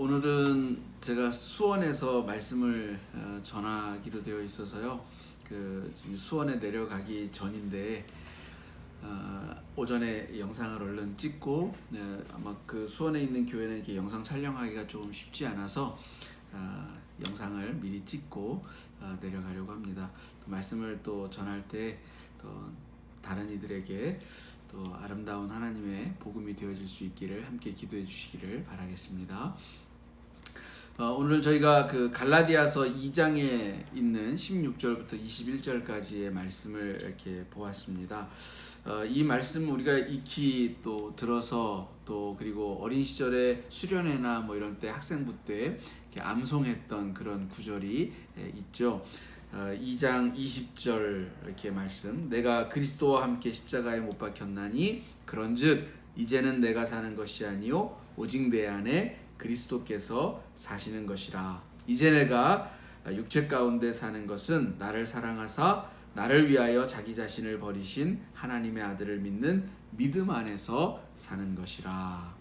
오늘은 제가 수원에서 말씀을 전하기로 되어 있어서요. 지금 수원에 내려가기 전인데 오전에 영상을 얼른 찍고 아마 그 수원에 있는 교회는 이렇게 영상 촬영하기가 조금 쉽지 않아서 영상을 미리 찍고 내려가려고 합니다. 말씀을 또 전할 때 또 다른 이들에게 또 아름다운 하나님의 복음이 되어질 수 있기를 함께 기도해 주시기를 바라겠습니다. 오늘 저희가 그 갈라디아서 2장에 있는 16절부터 21절까지의 말씀을 이렇게 보았습니다. 이 말씀 우리가 익히 또 들어서 또 그리고 어린 시절에 수련회나 뭐 이런 때 학생부 때 이렇게 암송했던 그런 구절이 있죠. 2장 20절 이렇게 말씀, 내가 그리스도와 함께 십자가에 못 박혔나니 그런즉 이제는 내가 사는 것이 아니요 오직 내 안에 그리스도께서 사시는 것이라. 이제 내가 육체 가운데 사는 것은 나를 사랑하사 나를 위하여 자기 자신을 버리신 하나님의 아들을 믿는 믿음 안에서 사는 것이라.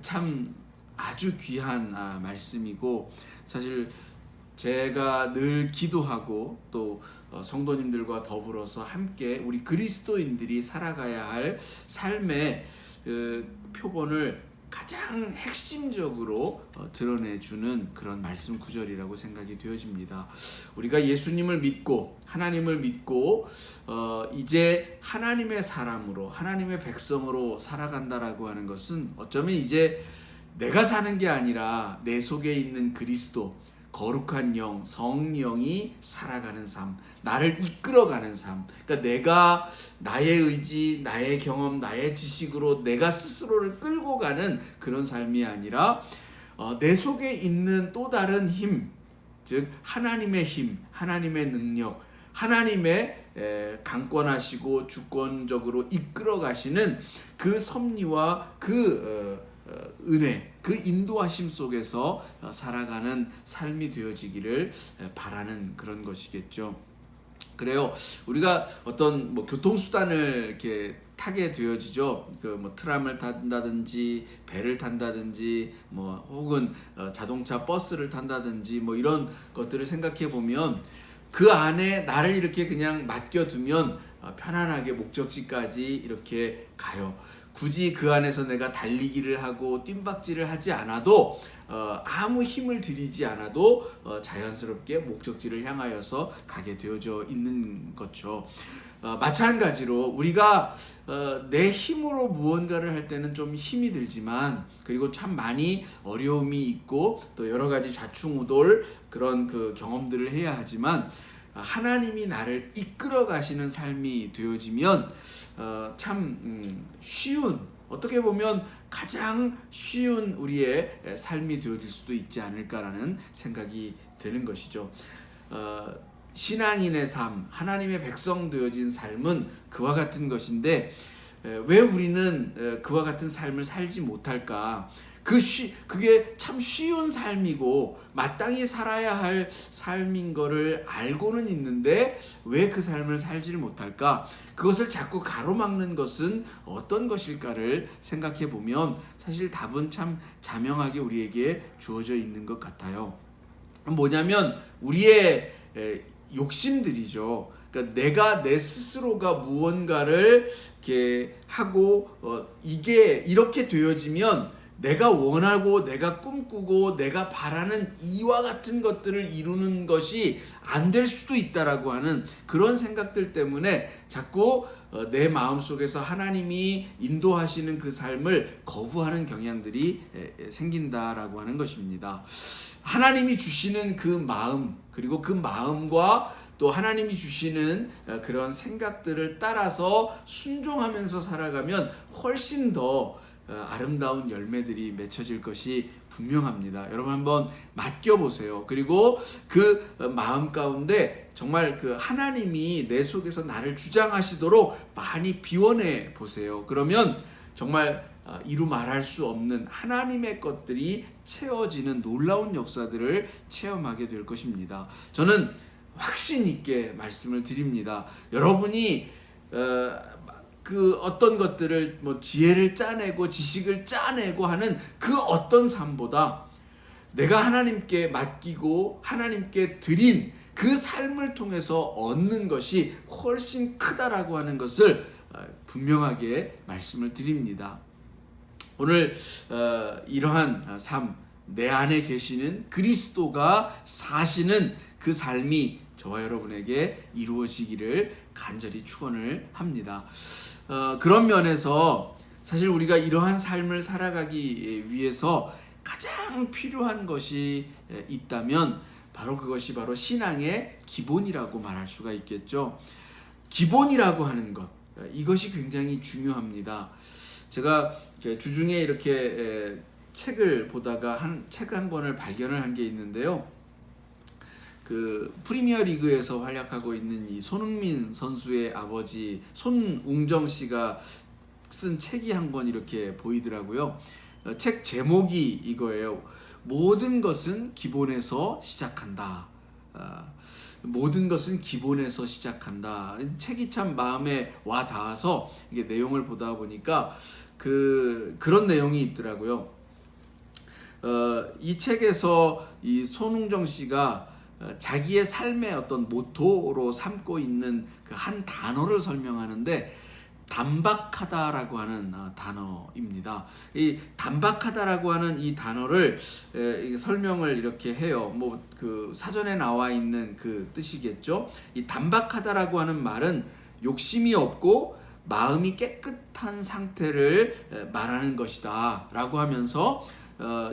참 아주 귀한 말씀이고, 사실 제가 늘 기도하고 또 성도님들과 더불어서 함께 우리 그리스도인들이 살아가야 할 삶의 표본을 가장 핵심적으로 드러내주는 그런 말씀 구절이라고 생각이 되어집니다. 우리가 예수님을 믿고 하나님을 믿고 이제 하나님의 사람으로 하나님의 백성으로 살아간다라고 하는 것은 어쩌면 이제 내가 사는 게 아니라 내 속에 있는 그리스도, 거룩한 영, 성령이 살아가는 삶, 나를 이끌어가는 삶. 그러니까 내가 나의 의지, 나의 경험, 나의 지식으로 내가 스스로를 끌고 가는 그런 삶이 아니라 내 속에 있는 또 다른 힘, 즉 하나님의 힘, 하나님의 능력, 하나님의 강권하시고 주권적으로 이끌어 가시는 그 섭리와 그 은혜, 그 인도하심 속에서 살아가는 삶이 되어지기를 바라는 그런 것이겠죠. 그래요. 우리가 어떤 교통수단을 이렇게 타게 되어지죠. 트람을 탄다든지 배를 탄다든지 혹은 자동차 버스를 탄다든지 이런 것들을 생각해 보면 그 안에 나를 이렇게 그냥 맡겨두면 편안하게 목적지까지 이렇게 가요. 굳이 그 안에서 내가 달리기를 하고 뜀박질을 하지 않아도 아무 힘을 들이지 않아도 자연스럽게 목적지를 향하여서 가게 되어져 있는 거죠. 마찬가지로 우리가 내 힘으로 무언가를 할 때는 좀 힘이 들지만, 그리고 참 많이 어려움이 있고 또 여러 가지 좌충우돌 그런 그 경험들을 해야 하지만, 하나님이 나를 이끌어 가시는 삶이 되어지면 참 쉬운, 어떻게 보면 가장 쉬운 우리의 삶이 되어질 수도 있지 않을까라는 생각이 드는 것이죠. 신앙인의 삶, 하나님의 백성 되어진 삶은 그와 같은 것인데 왜 우리는 그와 같은 삶을 살지 못할까? 그게 참 쉬운 삶이고 마땅히 살아야 할 삶인 거를 알고는 있는데 왜 그 삶을 살지를 못할까? 그것을 자꾸 가로막는 것은 어떤 것일까를 생각해 보면 사실 답은 참 자명하게 우리에게 주어져 있는 것 같아요. 뭐냐면 우리의 욕심들이죠. 그러니까 내가 내 스스로가 무언가를 이렇게 하고 이게 이렇게 되어지면 내가 원하고 내가 꿈꾸고 내가 바라는 이와 같은 것들을 이루는 것이 안 될 수도 있다라고 하는 그런 생각들 때문에 자꾸 내 마음속에서 하나님이 인도하시는 그 삶을 거부하는 경향들이 생긴다라고 하는 것입니다. 하나님이 주시는 그 마음, 그리고 그 마음과 또 하나님이 주시는 그런 생각들을 따라서 순종하면서 살아가면 훨씬 더 아름다운 열매들이 맺혀질 것이 분명합니다. 여러분 한번 맡겨보세요. 그리고 그 마음 가운데 정말 그 하나님이 내 속에서 나를 주장하시도록 많이 비워내 보세요. 그러면 정말 이루 말할 수 없는 하나님의 것들이 채워지는 놀라운 역사들을 체험하게 될 것입니다. 저는 확신 있게 말씀을 드립니다. 여러분이 그 어떤 것들을 지혜를 짜내고 지식을 짜내고 하는 그 어떤 삶보다 내가 하나님께 맡기고 하나님께 드린 그 삶을 통해서 얻는 것이 훨씬 크다라고 하는 것을 분명하게 말씀을 드립니다. 오늘 이러한 삶, 내 안에 계시는 그리스도가 사시는 그 삶이 저와 여러분에게 이루어지기를 간절히 축원을 합니다. 그런 면에서 사실 우리가 이러한 삶을 살아가기 위해서 가장 필요한 것이 있다면 바로 그것이 바로 신앙의 기본이라고 말할 수가 있겠죠. 기본이라고 하는 것, 이것이 굉장히 중요합니다. 제가 주중에 이렇게 책을 보다가 책 한 권을 발견을 한 게 있는데요. 그 프리미어 리그에서 활약하고 있는 이 손흥민 선수의 아버지 손웅정 씨가 쓴 책이 한 권 이렇게 보이더라고요. 책 제목이 이거예요. 모든 것은 기본에서 시작한다. 모든 것은 기본에서 시작한다. 책이 참 마음에 와 닿아서 이게 내용을 보다 보니까 그런 내용이 있더라고요. 이 책에서 이 손웅정 씨가 자기의 삶의 어떤 모토로 삼고 있는 그 한 단어를 설명하는데 단박하다라고 하는 단어입니다. 이 단박하다라고 하는 이 단어를 설명을 이렇게 해요. 뭐 그 사전에 나와 있는 그 뜻이겠죠. 이 단박하다라고 하는 말은 욕심이 없고 마음이 깨끗한 상태를 말하는 것이다라고 하면서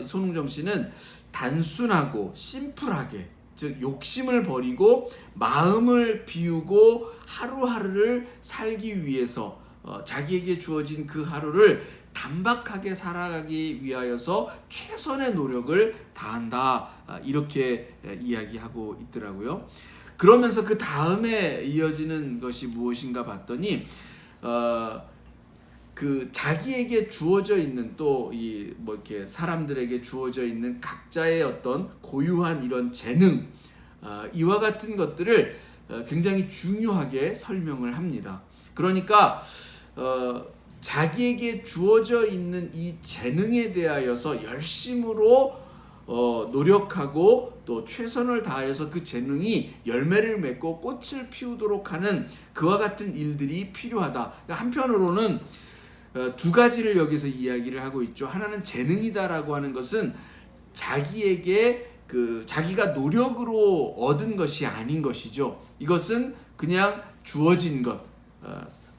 손웅정 씨는 단순하고 심플하게, 즉 욕심을 버리고 마음을 비우고 하루하루를 살기 위해서 자기에게 주어진 그 하루를 단박하게 살아가기 위하여서 최선의 노력을 다한다, 이렇게 이야기하고 있더라고요. 그러면서 그 다음에 이어지는 것이 무엇인가 봤더니 그 자기에게 주어져 있는 또 이 뭐 이렇게 사람들에게 주어져 있는 각자의 어떤 고유한 이런 재능, 이와 같은 것들을 굉장히 중요하게 설명을 합니다. 그러니까 자기에게 주어져 있는 이 재능에 대하여서 열심으로 노력하고 또 최선을 다해서 그 재능이 열매를 맺고 꽃을 피우도록 하는 그와 같은 일들이 필요하다. 그러니까 한편으로는 두 가지를 여기서 이야기를 하고 있죠. 하나는 재능이다라고 하는 것은 자기에게 자기가 노력으로 얻은 것이 아닌 것이죠. 이것은 그냥 주어진 것.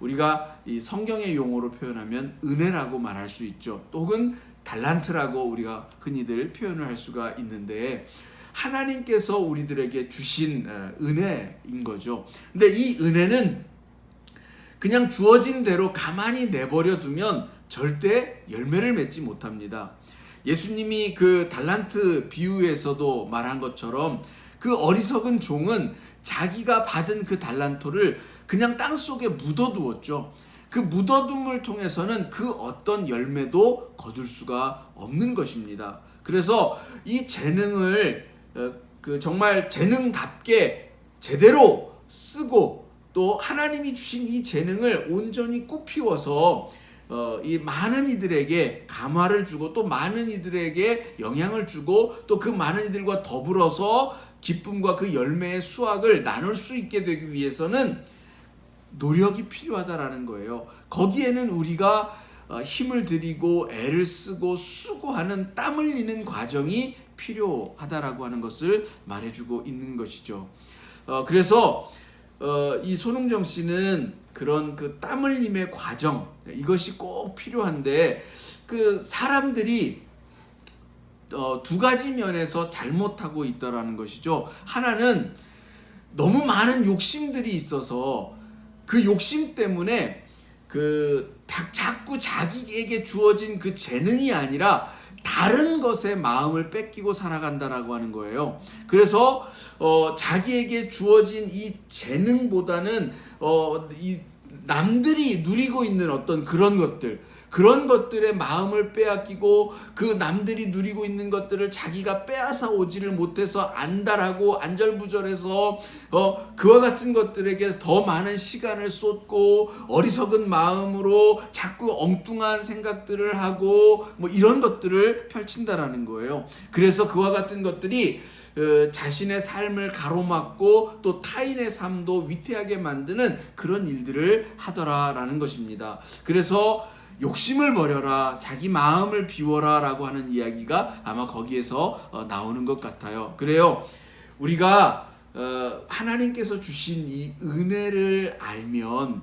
우리가 이 성경의 용어로 표현하면 은혜라고 말할 수 있죠. 또 혹은 달란트라고 우리가 흔히들 표현을 할 수가 있는데, 하나님께서 우리들에게 주신 은혜인 거죠. 근데 이 은혜는 그냥 주어진 대로 가만히 내버려 두면 절대 열매를 맺지 못합니다. 예수님이 그 달란트 비유에서도 말한 것처럼 그 어리석은 종은 자기가 받은 그 달란토를 그냥 땅 속에 묻어두었죠. 그 묻어둠을 통해서는 그 어떤 열매도 거둘 수가 없는 것입니다. 그래서 이 재능을 정말 재능답게 제대로 쓰고 또 하나님이 주신 이 재능을 온전히 꽃피워서 이 많은 이들에게 감화를 주고 또 많은 이들에게 영향을 주고 또 그 많은 이들과 더불어서 기쁨과 그 열매의 수확을 나눌 수 있게 되기 위해서는 노력이 필요하다라는 거예요. 거기에는 우리가 힘을 들이고 애를 쓰고 수고하는 땀 흘리는 과정이 필요하다라고 하는 것을 말해주고 있는 것이죠. 그래서 이 손웅정 씨는 그런 그 땀 흘림의 과정, 이것이 꼭 필요한데 그 사람들이 두 가지 면에서 잘못하고 있다라는 것이죠. 하나는 너무 많은 욕심들이 있어서 그 욕심 때문에 자꾸 자기에게 주어진 그 재능이 아니라 다른 것에 마음을 뺏기고 살아간다라고 하는 거예요. 그래서 자기에게 주어진 이 재능보다는 이 남들이 누리고 있는 어떤 그런 것들, 그런 것들에 마음을 빼앗기고 그 남들이 누리고 있는 것들을 자기가 빼앗아 오지를 못해서 안달하고 안절부절해서 그와 같은 것들에게 더 많은 시간을 쏟고 어리석은 마음으로 자꾸 엉뚱한 생각들을 하고 뭐 이런 것들을 펼친다라는 거예요. 그래서 그와 같은 것들이 자신의 삶을 가로막고 또 타인의 삶도 위태하게 만드는 그런 일들을 하더라라는 것입니다. 그래서 욕심을 버려라, 자기 마음을 비워라 라고 하는 이야기가 아마 거기에서 나오는 것 같아요. 그래요, 우리가 하나님께서 주신 이 은혜를 알면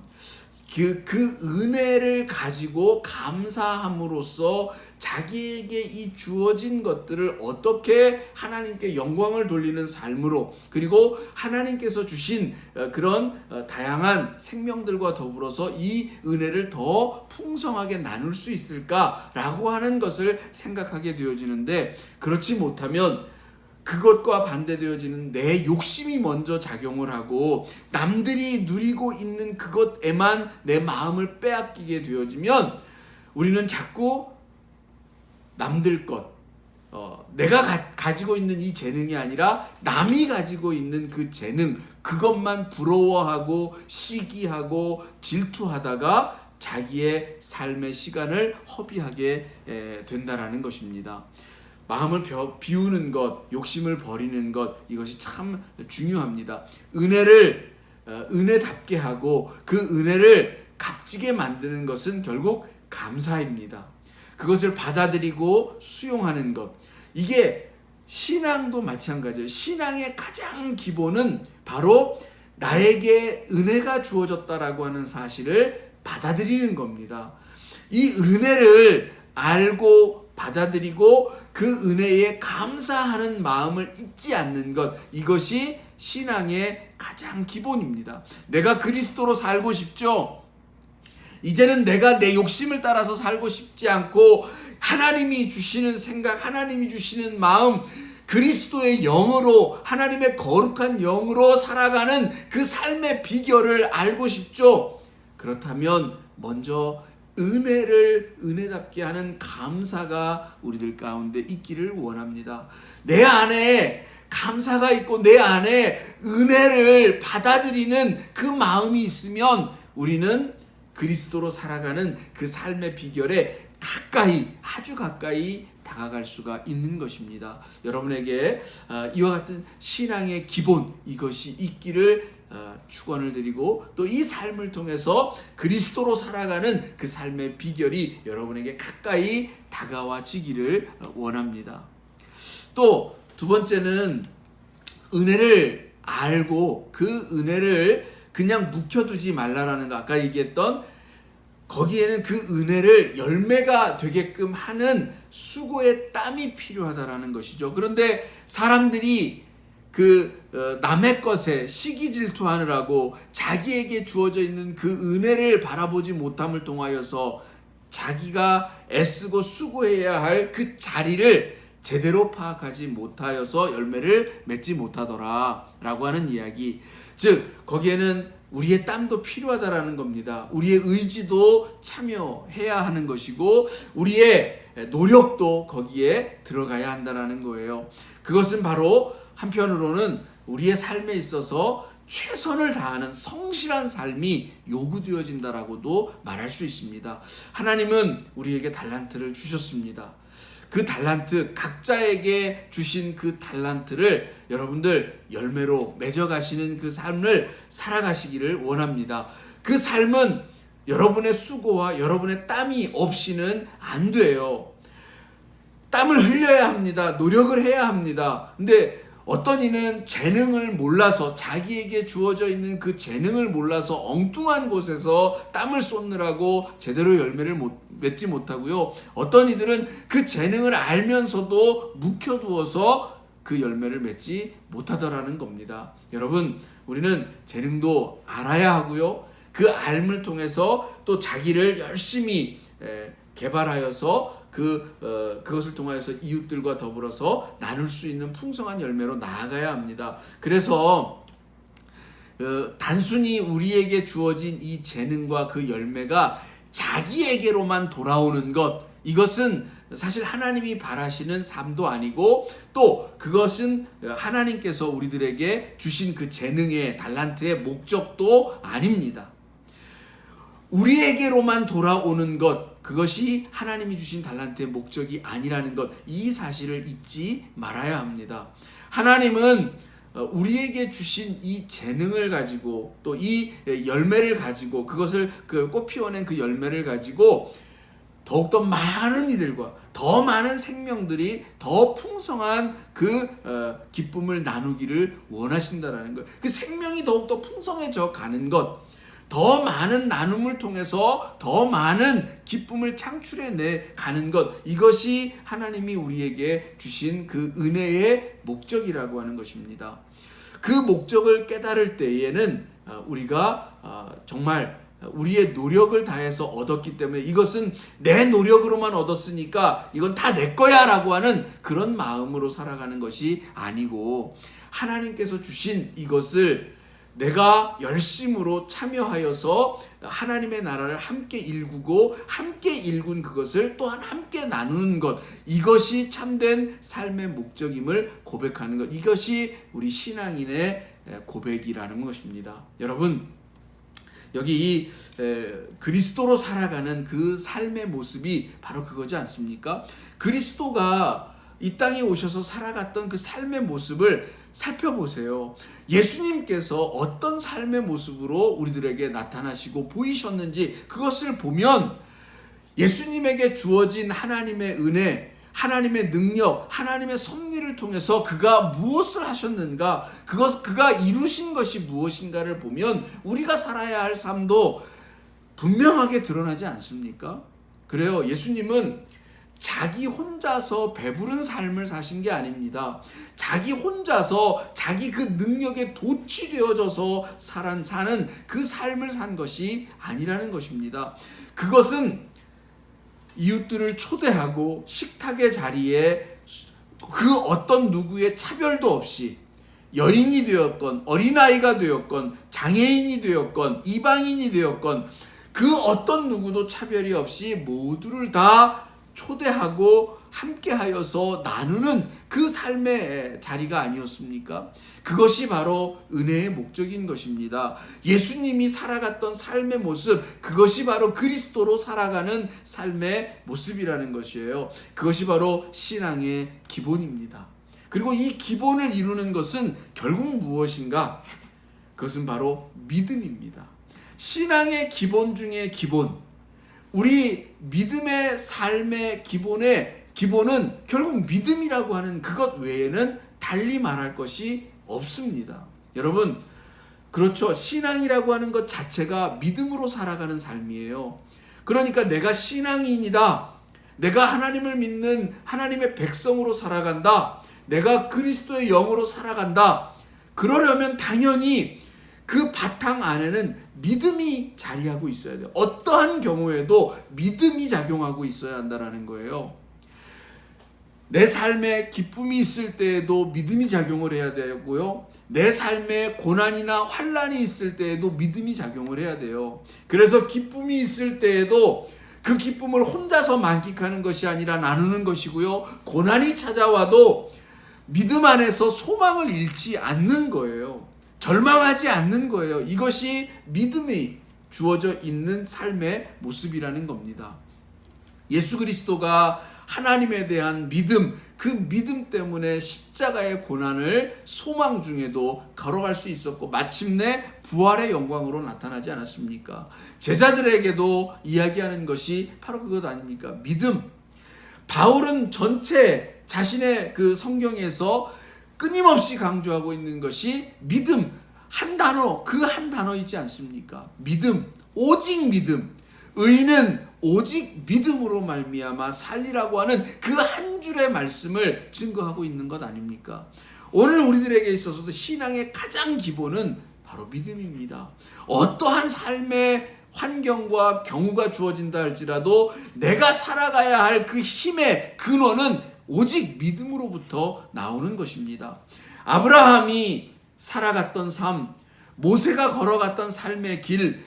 그 은혜를 가지고 감사함으로써 자기에게 이 주어진 것들을 어떻게 하나님께 영광을 돌리는 삶으로, 그리고 하나님께서 주신 그런 다양한 생명들과 더불어서 이 은혜를 더 풍성하게 나눌 수 있을까라고 하는 것을 생각하게 되어지는데, 그렇지 못하면 그것과 반대되어지는 내 욕심이 먼저 작용을 하고 남들이 누리고 있는 그것에만 내 마음을 빼앗기게 되어지면 우리는 자꾸 남들 것, 내가 가지고 있는 이 재능이 아니라 남이 가지고 있는 그 재능, 그것만 부러워하고 시기하고 질투하다가 자기의 삶의 시간을 허비하게 된다라는 것입니다. 마음을 비우는 것, 욕심을 버리는 것, 이것이 참 중요합니다. 은혜를 은혜답게 하고 그 은혜를 값지게 만드는 것은 결국 감사입니다. 그것을 받아들이고 수용하는 것, 이게 신앙도 마찬가지예요. 신앙의 가장 기본은 바로 나에게 은혜가 주어졌다라고 하는 사실을 받아들이는 겁니다. 이 은혜를 알고 받아들이고 그 은혜에 감사하는 마음을 잊지 않는 것, 이것이 신앙의 가장 기본입니다. 내가 그리스도로 살고 싶죠? 이제는 내가 내 욕심을 따라서 살고 싶지 않고 하나님이 주시는 생각, 하나님이 주시는 마음, 그리스도의 영으로, 하나님의 거룩한 영으로 살아가는 그 삶의 비결을 알고 싶죠? 그렇다면 먼저 은혜를 은혜답게 하는 감사가 우리들 가운데 있기를 원합니다. 내 안에 감사가 있고 내 안에 은혜를 받아들이는 그 마음이 있으면 우리는 그리스도로 살아가는 그 삶의 비결에 가까이, 아주 가까이 다가갈 수가 있는 것입니다. 여러분에게 이와 같은 신앙의 기본, 이것이 있기를 축원을 드리고, 또 이 삶을 통해서 그리스도로 살아가는 그 삶의 비결이 여러분에게 가까이 다가와지기를 원합니다. 또 두 번째는 은혜를 알고 그 은혜를 그냥 묵혀두지 말라라는 거. 아까 얘기했던 거기에는 그 은혜를 열매가 되게끔 하는 수고의 땀이 필요하다라는 것이죠. 그런데 사람들이 남의 것에 시기 질투하느라고 자기에게 주어져 있는 그 은혜를 바라보지 못함을 통하여서 자기가 애쓰고 수고해야 할 그 자리를 제대로 파악하지 못하여서 열매를 맺지 못하더라라고 하는 이야기. 즉 거기에는 우리의 땀도 필요하다라는 겁니다. 우리의 의지도 참여해야 하는 것이고 우리의 노력도 거기에 들어가야 한다라는 거예요. 그것은 바로 한편으로는 우리의 삶에 있어서 최선을 다하는 성실한 삶이 요구되어진다라고도 말할 수 있습니다. 하나님은 우리에게 달란트를 주셨습니다. 그 달란트, 각자에게 주신 그 달란트를 여러분들 열매로 맺어가시는 그 삶을 살아가시기를 원합니다. 그 삶은 여러분의 수고와 여러분의 땀이 없이는 안 돼요. 땀을 흘려야 합니다. 노력을 해야 합니다. 근데 어떤 이는 재능을 몰라서, 자기에게 주어져 있는 그 재능을 몰라서 엉뚱한 곳에서 땀을 쏟느라고 제대로 열매를 맺지 못하고요. 어떤 이들은 그 재능을 알면서도 묵혀두어서 그 열매를 맺지 못하더라는 겁니다. 여러분, 우리는 재능도 알아야 하고요. 그 알을 통해서 또 자기를 열심히 개발하여서 그것을 통하여서 이웃들과 더불어서 나눌 수 있는 풍성한 열매로 나아가야 합니다. 그래서 단순히 우리에게 주어진 이 재능과 그 열매가 자기에게로만 돌아오는 것, 이것은 사실 하나님이 바라시는 삶도 아니고 또 그것은 하나님께서 우리들에게 주신 그 재능의 달란트의 목적도 아닙니다. 우리에게로만 돌아오는 것, 그것이 하나님이 주신 달란트의 목적이 아니라는 것, 이 사실을 잊지 말아야 합니다. 하나님은 우리에게 주신 이 재능을 가지고 또 이 열매를 가지고 그것을 꽃 피워낸 그 열매를 가지고 더욱더 많은 이들과 더 많은 생명들이 더 풍성한 그 기쁨을 나누기를 원하신다라는 것. 그 생명이 더욱더 풍성해져 가는 것, 더 많은 나눔을 통해서 더 많은 기쁨을 창출해내 가는 것, 이것이 하나님이 우리에게 주신 그 은혜의 목적이라고 하는 것입니다. 그 목적을 깨달을 때에는 우리가 정말 우리의 노력을 다해서 얻었기 때문에 이것은 내 노력으로만 얻었으니까 이건 다 내 거야 라고 하는 그런 마음으로 살아가는 것이 아니고, 하나님께서 주신 이것을 내가 열심으로 참여하여서 하나님의 나라를 함께 일구고 함께 일군 그것을 또한 함께 나누는 것, 이것이 참된 삶의 목적임을 고백하는 것, 이것이 우리 신앙인의 고백이라는 것입니다. 여러분, 여기 이 그리스도로 살아가는 그 삶의 모습이 바로 그거지 않습니까? 그리스도가 이 땅에 오셔서 살아갔던 그 삶의 모습을 살펴보세요. 예수님께서 어떤 삶의 모습으로 우리들에게 나타나시고 보이셨는지 그것을 보면 예수님에게 주어진 하나님의 은혜, 하나님의 능력, 하나님의 섭리를 통해서 그가 무엇을 하셨는가, 그가 이루신 것이 무엇인가를 보면 우리가 살아야 할 삶도 분명하게 드러나지 않습니까? 그래요. 예수님은 자기 혼자서 배부른 삶을 사신 게 아닙니다. 자기 혼자서 자기 그 능력에 도취되어져서 사는 그 삶을 산 것이 아니라는 것입니다. 그것은 이웃들을 초대하고 식탁의 자리에 그 어떤 누구의 차별도 없이 여인이 되었건 어린아이가 되었건 장애인이 되었건 이방인이 되었건 그 어떤 누구도 차별이 없이 모두를 다 초대하고 함께하여서 나누는 그 삶의 자리가 아니었습니까? 그것이 바로 은혜의 목적인 것입니다. 예수님이 살아갔던 삶의 모습, 그것이 바로 그리스도로 살아가는 삶의 모습이라는 것이에요. 그것이 바로 신앙의 기본입니다. 그리고 이 기본을 이루는 것은 결국 무엇인가? 그것은 바로 믿음입니다. 신앙의 기본 중에 기본, 우리 믿음의 삶의 기본은 결국 믿음이라고 하는 그것 외에는 달리 말할 것이 없습니다. 여러분, 그렇죠. 신앙이라고 하는 것 자체가 믿음으로 살아가는 삶이에요. 그러니까 내가 신앙인이다, 내가 하나님을 믿는 하나님의 백성으로 살아간다, 내가 그리스도의 영으로 살아간다, 그러려면 당연히 그 바탕 안에는 믿음이 자리하고 있어야 돼요. 어떠한 경우에도 믿음이 작용하고 있어야 한다는 거예요. 내 삶에 기쁨이 있을 때에도 믿음이 작용을 해야 되고요. 내 삶에 고난이나 환난이 있을 때에도 믿음이 작용을 해야 돼요. 그래서 기쁨이 있을 때에도 그 기쁨을 혼자서 만끽하는 것이 아니라 나누는 것이고요. 고난이 찾아와도 믿음 안에서 소망을 잃지 않는 거예요. 절망하지 않는 거예요. 이것이 믿음이 주어져 있는 삶의 모습이라는 겁니다. 예수 그리스도가 하나님에 대한 믿음, 그 믿음 때문에 십자가의 고난을 소망 중에도 걸어갈 수 있었고 마침내 부활의 영광으로 나타나지 않았습니까? 제자들에게도 이야기하는 것이 바로 그것 아닙니까? 믿음. 바울은 전체 자신의 그 성경에서 끊임없이 강조하고 있는 것이 믿음, 한 단어, 그 한 단어이지 않습니까? 믿음, 오직 믿음. 의인은 오직 믿음으로 말미암아 살리라고 하는 그 한 줄의 말씀을 증거하고 있는 것 아닙니까? 오늘 우리들에게 있어서도 신앙의 가장 기본은 바로 믿음입니다. 어떠한 삶의 환경과 경우가 주어진다 할지라도 내가 살아가야 할 그 힘의 근원은 오직 믿음으로부터 나오는 것입니다. 아브라함이 살아갔던 삶, 모세가 걸어갔던 삶의 길,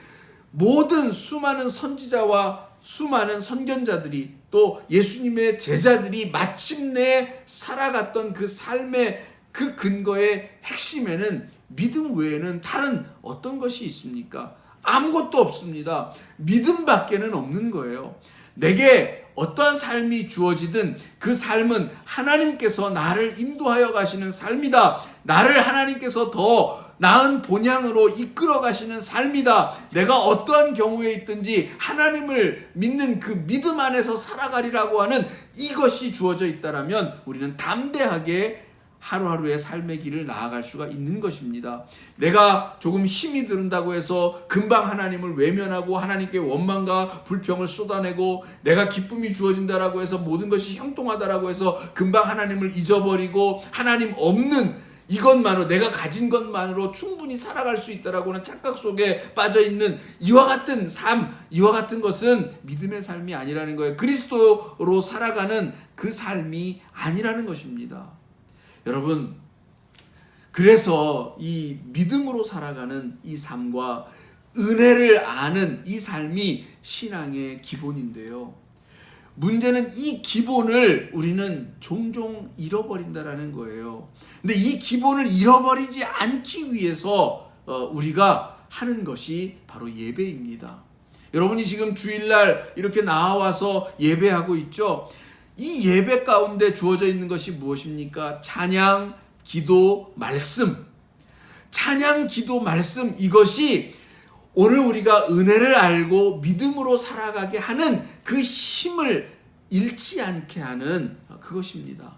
모든 수많은 선지자와 수많은 선견자들이 또 예수님의 제자들이 마침내 살아갔던 그 삶의 그 근거의 핵심에는 믿음 외에는 다른 어떤 것이 있습니까? 아무것도 없습니다. 믿음밖에는 없는 거예요. 내게 어떠한 삶이 주어지든 그 삶은 하나님께서 나를 인도하여 가시는 삶이다. 나를 하나님께서 더 나은 본향으로 이끌어 가시는 삶이다. 내가 어떠한 경우에 있든지 하나님을 믿는 그 믿음 안에서 살아가리라고 하는 이것이 주어져 있다라면 우리는 담대하게 하루하루의 삶의 길을 나아갈 수가 있는 것입니다. 내가 조금 힘이 드는다고 해서 금방 하나님을 외면하고 하나님께 원망과 불평을 쏟아내고 내가 기쁨이 주어진다라고 해서 모든 것이 형통하다라고 해서 금방 하나님을 잊어버리고 하나님 없는 이것만으로 내가 가진 것만으로 충분히 살아갈 수 있다라고 하는 착각 속에 빠져있는 이와 같은 삶, 이와 같은 것은 믿음의 삶이 아니라는 거예요. 그리스도로 살아가는 그 삶이 아니라는 것입니다. 여러분, 그래서 이 믿음으로 살아가는 이 삶과 은혜를 아는 이 삶이 신앙의 기본인데요. 문제는 이 기본을 우리는 종종 잃어버린다라는 거예요. 근데 이 기본을 잃어버리지 않기 위해서 우리가 하는 것이 바로 예배입니다. 여러분이 지금 주일날 이렇게 나와서 예배하고 있죠? 이 예배 가운데 주어져 있는 것이 무엇입니까? 찬양, 기도, 말씀. 찬양, 기도, 말씀, 이것이 오늘 우리가 은혜를 알고 믿음으로 살아가게 하는 그 힘을 잃지 않게 하는 그것입니다.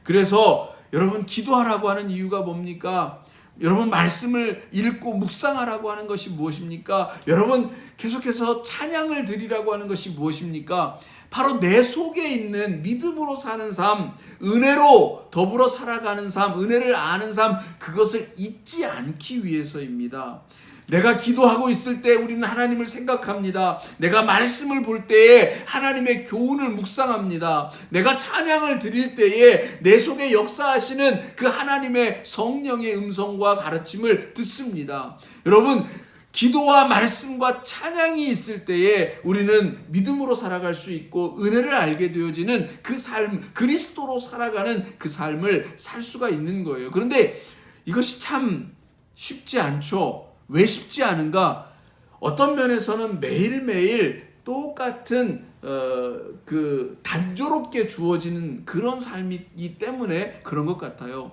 그래서 여러분 기도하라고 하는 이유가 뭡니까? 여러분 말씀을 읽고 묵상하라고 하는 것이 무엇입니까? 여러분 계속해서 찬양을 드리라고 하는 것이 무엇입니까? 바로 내 속에 있는 믿음으로 사는 삶, 은혜로 더불어 살아가는 삶, 은혜를 아는 삶, 그것을 잊지 않기 위해서입니다. 내가 기도하고 있을 때 우리는 하나님을 생각합니다. 내가 말씀을 볼 때에 하나님의 교훈을 묵상합니다. 내가 찬양을 드릴 때에 내 속에 역사하시는 그 하나님의 성령의 음성과 가르침을 듣습니다. 여러분, 기도와 말씀과 찬양이 있을 때에 우리는 믿음으로 살아갈 수 있고 은혜를 알게 되어지는 그 삶, 그리스도로 살아가는 그 삶을 살 수가 있는 거예요. 그런데 이것이 참 쉽지 않죠. 왜 쉽지 않은가? 어떤 면에서는 매일매일 똑같은 그 단조롭게 주어지는 그런 삶이기 때문에 그런 것 같아요.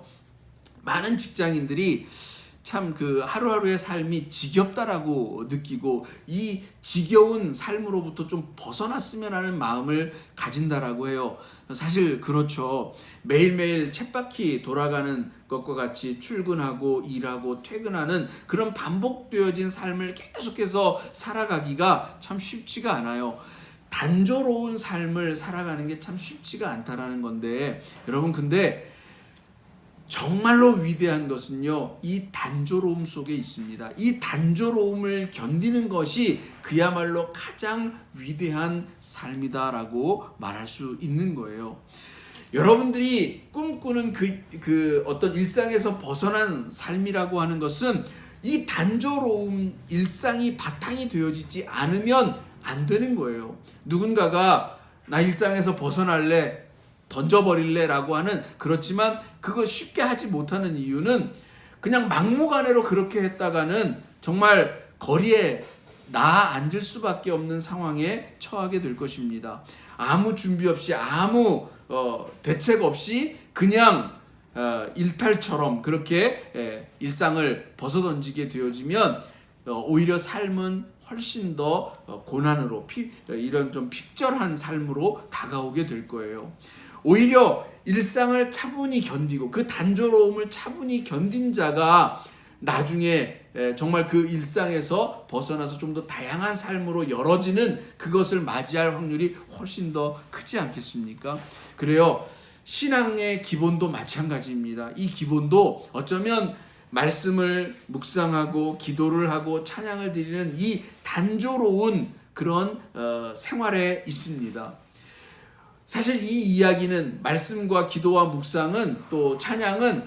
많은 직장인들이 참 그 하루하루의 삶이 지겹다라고 느끼고 이 지겨운 삶으로부터 좀 벗어났으면 하는 마음을 가진다라고 해요. 사실 그렇죠. 매일매일 쳇바퀴 돌아가는 것과 같이 출근하고 일하고 퇴근하는 그런 반복되어진 삶을 계속해서 살아가기가 참 쉽지가 않아요. 단조로운 삶을 살아가는 게 참 쉽지가 않다라는 건데, 여러분 근데 정말로 위대한 것은요, 이 단조로움 속에 있습니다. 이 단조로움을 견디는 것이 그야말로 가장 위대한 삶이다라고 말할 수 있는 거예요. 여러분들이 꿈꾸는 그 어떤 일상에서 벗어난 삶이라고 하는 것은 이 단조로움 일상이 바탕이 되어지지 않으면 안 되는 거예요. 누군가가 나 일상에서 벗어날래, 던져버릴래 라고 하는, 그렇지만 그거 쉽게 하지 못하는 이유는 그냥 막무가내로 그렇게 했다가는 정말 거리에 앉을 수밖에 없는 상황에 처하게 될 것입니다. 아무 준비 없이 아무 대책 없이 그냥 일탈처럼 그렇게 일상을 벗어던지게 되어지면 오히려 삶은 훨씬 더 고난으로 이런 좀 핍절한 삶으로 다가오게 될 거예요. 오히려 일상을 차분히 견디고 그 단조로움을 차분히 견딘 자가 나중에 정말 그 일상에서 벗어나서 좀 더 다양한 삶으로 열어지는 그것을 맞이할 확률이 훨씬 더 크지 않겠습니까? 그래요. 신앙의 기본도 마찬가지입니다. 이 기본도 어쩌면 말씀을 묵상하고 기도를 하고 찬양을 드리는 이 단조로운 그런 생활에 있습니다. 사실 이 이야기는 말씀과 기도와 묵상은 또 찬양은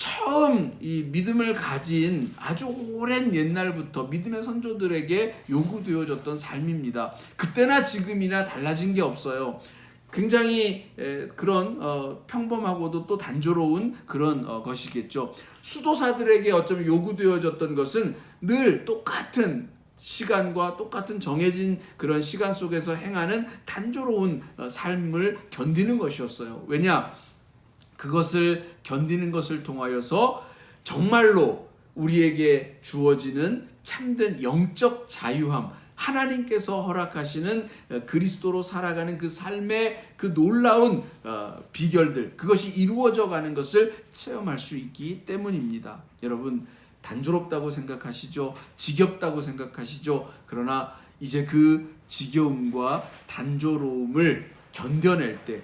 처음 이 믿음을 가진 아주 오랜 옛날부터 믿음의 선조들에게 요구되어졌던 삶입니다. 그때나 지금이나 달라진 게 없어요. 굉장히 그런 평범하고도 또 단조로운 그런 것이겠죠. 수도사들에게 어쩌면 요구되어졌던 것은 늘 똑같은 시간과 똑같은 정해진 그런 시간 속에서 행하는 단조로운 삶을 견디는 것이었어요. 왜냐? 그것을 견디는 것을 통하여서 정말로 우리에게 주어지는 참된 영적 자유함, 하나님께서 허락하시는 그리스도로 살아가는 그 삶의 그 놀라운 비결들, 그것이 이루어져 가는 것을 체험할 수 있기 때문입니다. 여러분, 단조롭다고 생각하시죠? 지겹다고 생각하시죠? 그러나 이제 그 지겨움과 단조로움을 견뎌낼 때,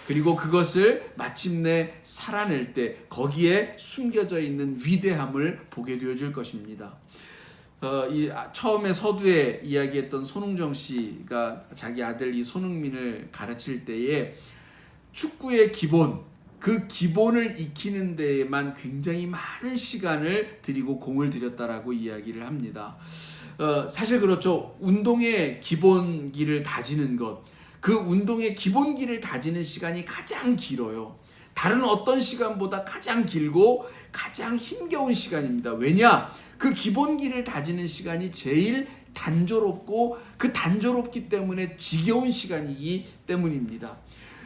그리고 그것을 마침내 살아낼 때 거기에 숨겨져 있는 위대함을 보게 되어질 것입니다. 처음에 서두에 이야기했던 손흥정 씨가 자기 아들 이 손흥민을 가르칠 때에 축구의 기본, 그 기본을 익히는 데에만 굉장히 많은 시간을 들이고 공을 들였다라고 이야기를 합니다. 사실 그렇죠. 운동의 기본기를 다지는 것, 그 운동의 기본기를 다지는 시간이 가장 길어요. 다른 어떤 시간보다 가장 길고 가장 힘겨운 시간입니다. 왜냐? 그 기본기를 다지는 시간이 제일 단조롭고 그 단조롭기 때문에 지겨운 시간이기 때문입니다.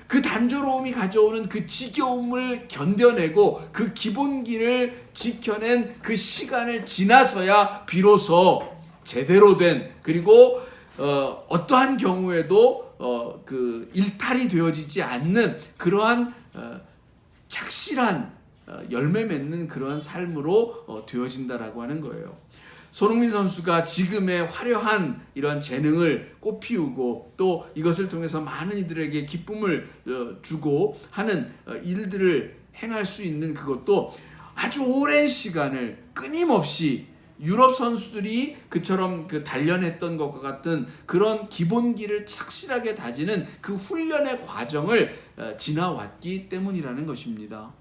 그 단조로움이 가져오는 그 지겨움을 견뎌내고 그 기본기를 지켜낸 그 시간을 지나서야 비로소 제대로 된, 그리고 어떠한 경우에도 그 일탈이 되어지지 않는 그러한 착실한 열매 맺는 그런 삶으로 되어진다라고 하는 거예요. 손흥민 선수가 지금의 화려한 이러한 재능을 꽃피우고 또 이것을 통해서 많은 이들에게 기쁨을 주고 하는 일들을 행할 수 있는 그것도 아주 오랜 시간을 끊임없이 유럽 선수들이 그처럼 그 단련했던 것과 같은 그런 기본기를 착실하게 다지는 그 훈련의 과정을 지나왔기 때문이라는 것입니다.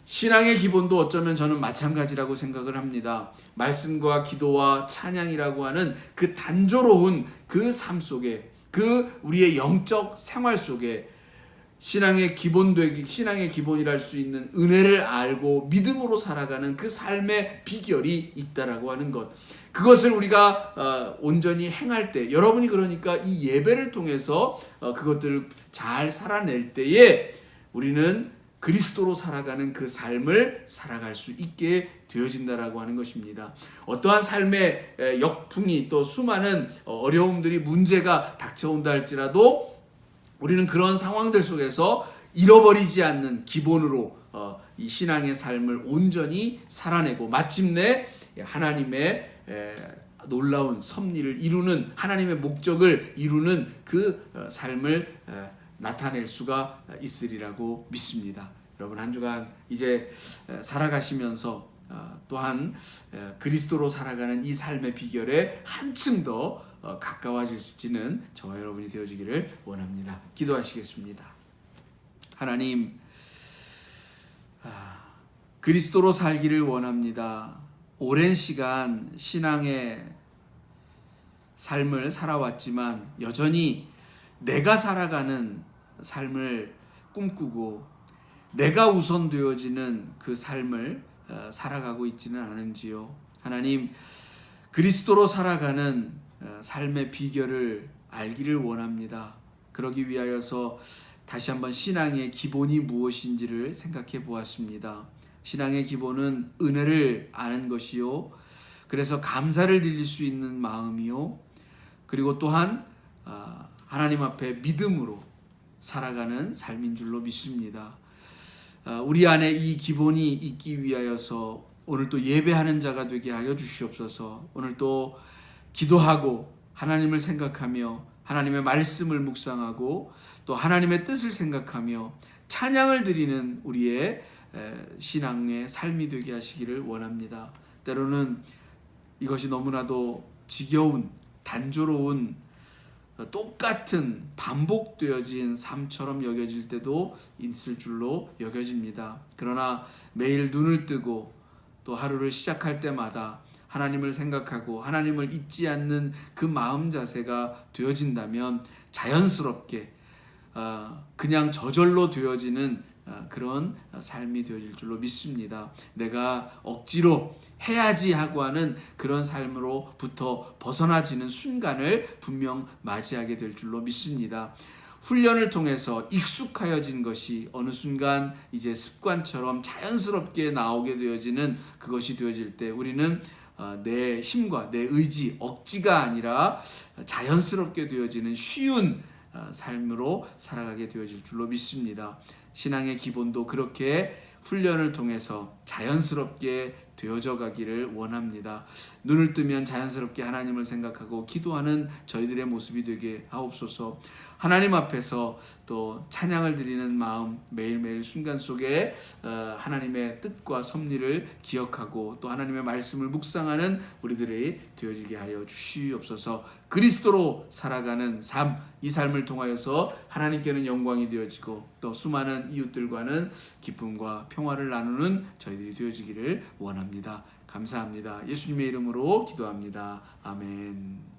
신앙의 기본도 어쩌면 저는 마찬가지라고 생각을 합니다. 말씀과 기도와 찬양이라고 하는 그 단조로운 그 삶 속에, 그 우리의 영적 생활 속에 신앙의 기본이랄 수 있는 은혜를 알고 믿음으로 살아가는 그 삶의 비결이 있다라고 하는 것. 그것을 우리가 온전히 행할 때, 여러분이 그러니까 이 예배를 통해서 그것들을 잘 살아낼 때에 우리는 그리스도로 살아가는 그 삶을 살아갈 수 있게 되어진다라고 하는 것입니다. 어떠한 삶의 역풍이 또 수많은 어려움들이 문제가 닥쳐온다 할지라도 우리는 그런 상황들 속에서 잃어버리지 않는 기본으로 이 신앙의 삶을 온전히 살아내고 마침내 하나님의 놀라운 섭리를 이루는, 하나님의 목적을 이루는 그 삶을 나타낼 수가 있으리라고 믿습니다. 여러분, 한 주간 이제 살아가시면서 또한 그리스도로 살아가는 이 삶의 비결에 한층 더 가까워지는 저와 여러분이 되어지기를 원합니다. 기도하시겠습니다. 하나님, 그리스도로 살기를 원합니다. 오랜 시간 신앙의 삶을 살아왔지만 여전히 내가 살아가는 삶을 꿈꾸고 내가 우선되어지는 그 삶을 살아가고 있지는 않은지요. 하나님, 그리스도로 살아가는 삶의 비결을 알기를 원합니다. 그러기 위하여서 다시 한번 신앙의 기본이 무엇인지를 생각해 보았습니다. 신앙의 기본은 은혜를 아는 것이요, 그래서 감사를 드릴 수 있는 마음이요, 그리고 또한 하나님 앞에 믿음으로 살아가는 삶인 줄로 믿습니다. 우리 안에 이 기본이 있기 위하여서 오늘 또 예배하는 자가 되게 하여 주시옵소서. 오늘 또 기도하고 하나님을 생각하며 하나님의 말씀을 묵상하고 또 하나님의 뜻을 생각하며 찬양을 드리는 우리의 신앙의 삶이 되게 하시기를 원합니다. 때로는 이것이 너무나도 지겨운, 단조로운 똑같은 반복되어진 삶처럼 여겨질 때도 있을 줄로 여겨집니다. 그러나 매일 눈을 뜨고 또 하루를 시작할 때마다 하나님을 생각하고 하나님을 잊지 않는 그 마음 자세가 되어진다면 자연스럽게 그냥 저절로 되어지는 그런 삶이 되어질 줄로 믿습니다. 내가 억지로 해야지 하고 하는 그런 삶으로부터 벗어나지는 순간을 분명 맞이하게 될 줄로 믿습니다. 훈련을 통해서 익숙하여진 것이 어느 순간 이제 습관처럼 자연스럽게 나오게 되어지는 그것이 되어질 때 우리는 내 힘과 내 의지, 억지가 아니라 자연스럽게 되어지는 쉬운 삶으로 살아가게 되어질 줄로 믿습니다. 신앙의 기본도 그렇게 훈련을 통해서 자연스럽게 되어져 가기를 원합니다. 눈을 뜨면 자연스럽게 하나님을 생각하고 기도하는 저희들의 모습이 되게 하옵소서. 하나님 앞에서 또 찬양을 드리는 마음 매일매일 순간 속에 하나님의 뜻과 섭리를 기억하고 또 하나님의 말씀을 묵상하는 우리들이 되어지게 하여 주시옵소서. 그리스도로 살아가는 삶, 이 삶을 통하여서 하나님께는 영광이 되어지고 또 수많은 이웃들과는 기쁨과 평화를 나누는 저희들이 되어지기를 원합니다. 감사합니다. 예수님의 이름으로 기도합니다. 아멘.